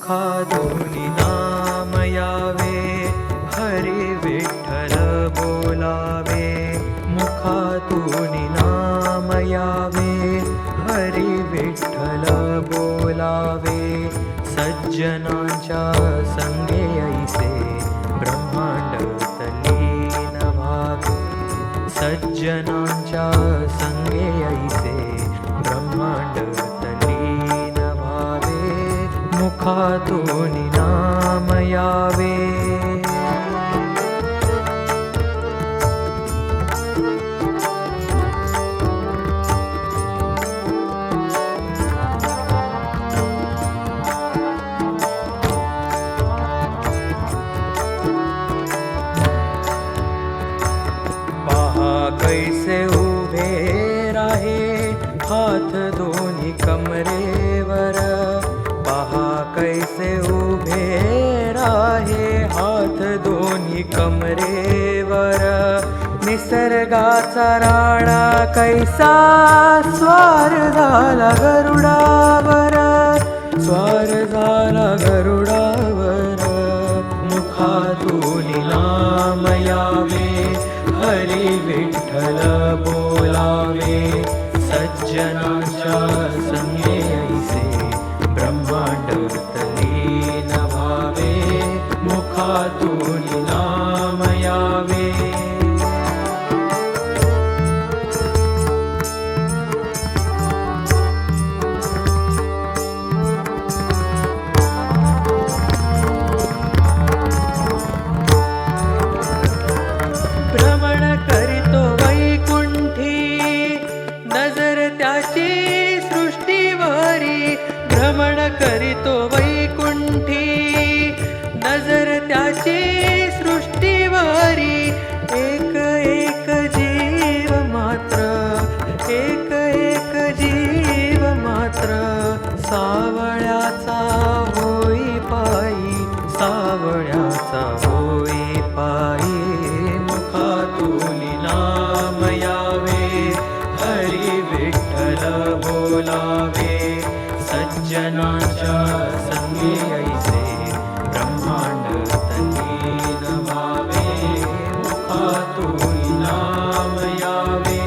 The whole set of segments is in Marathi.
मुखातूनी नाम यावे, हरी विठ्ठल बोलावे. मुखातूनी नाम यावे, हरी विठ्ठल बोलावे. सज्जनांच्या संगे ऐसे ब्रह्मांड तल्लीन व्हावे. सज्जनांच्या संगे ऐसे ब्रह्मांड तल्लीन व्हावे. मुखातूनी नाम यावे. कैसे उभे राहे हात दोन्ही कमरेवर. पहा कैसे उभे राहे हात दोन्ही कमरेवर. निसर्गाचा राणा कैसा स्वार झाला गरुडावर. स्वार झाला गरुडावर. मुखातूनी नाम यावे, हरी विठ्ठल बोलावे. सज्जनांच्या संगे ऐसे ब्रह्मांड तल्लीन व्हावे. मुखातूनी नाम यावे. भ्रमण करीतो वैकुंठी, नजर त्याची सृष्टीवरी. एक एक जीव मात्र, एक एक जीव मात्र. सावळ्याचा होई पायी, सावळ्याचा होई पायी. मुखातूनी नाम यावे, हरी विठ्ठल बोलावे. सज्जनांच्या संगे ऐसे ब्रह्मांड तल्लीन व्हावे. मुखातूनी नाम यावे.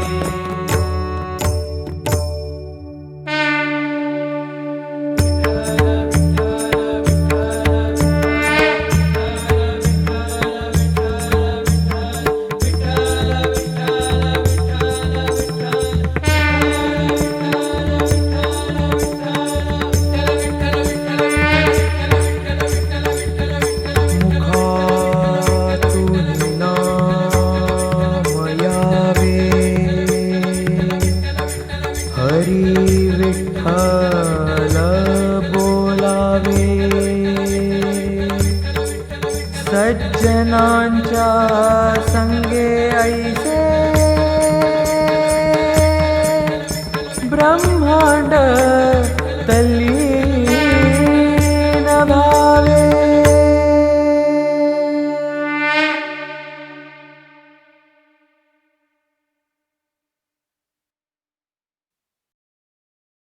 हरी विठ्ठल बोलावे. सज्जनांच्या संगे ऐसे ब्रह्मांड तल्लीन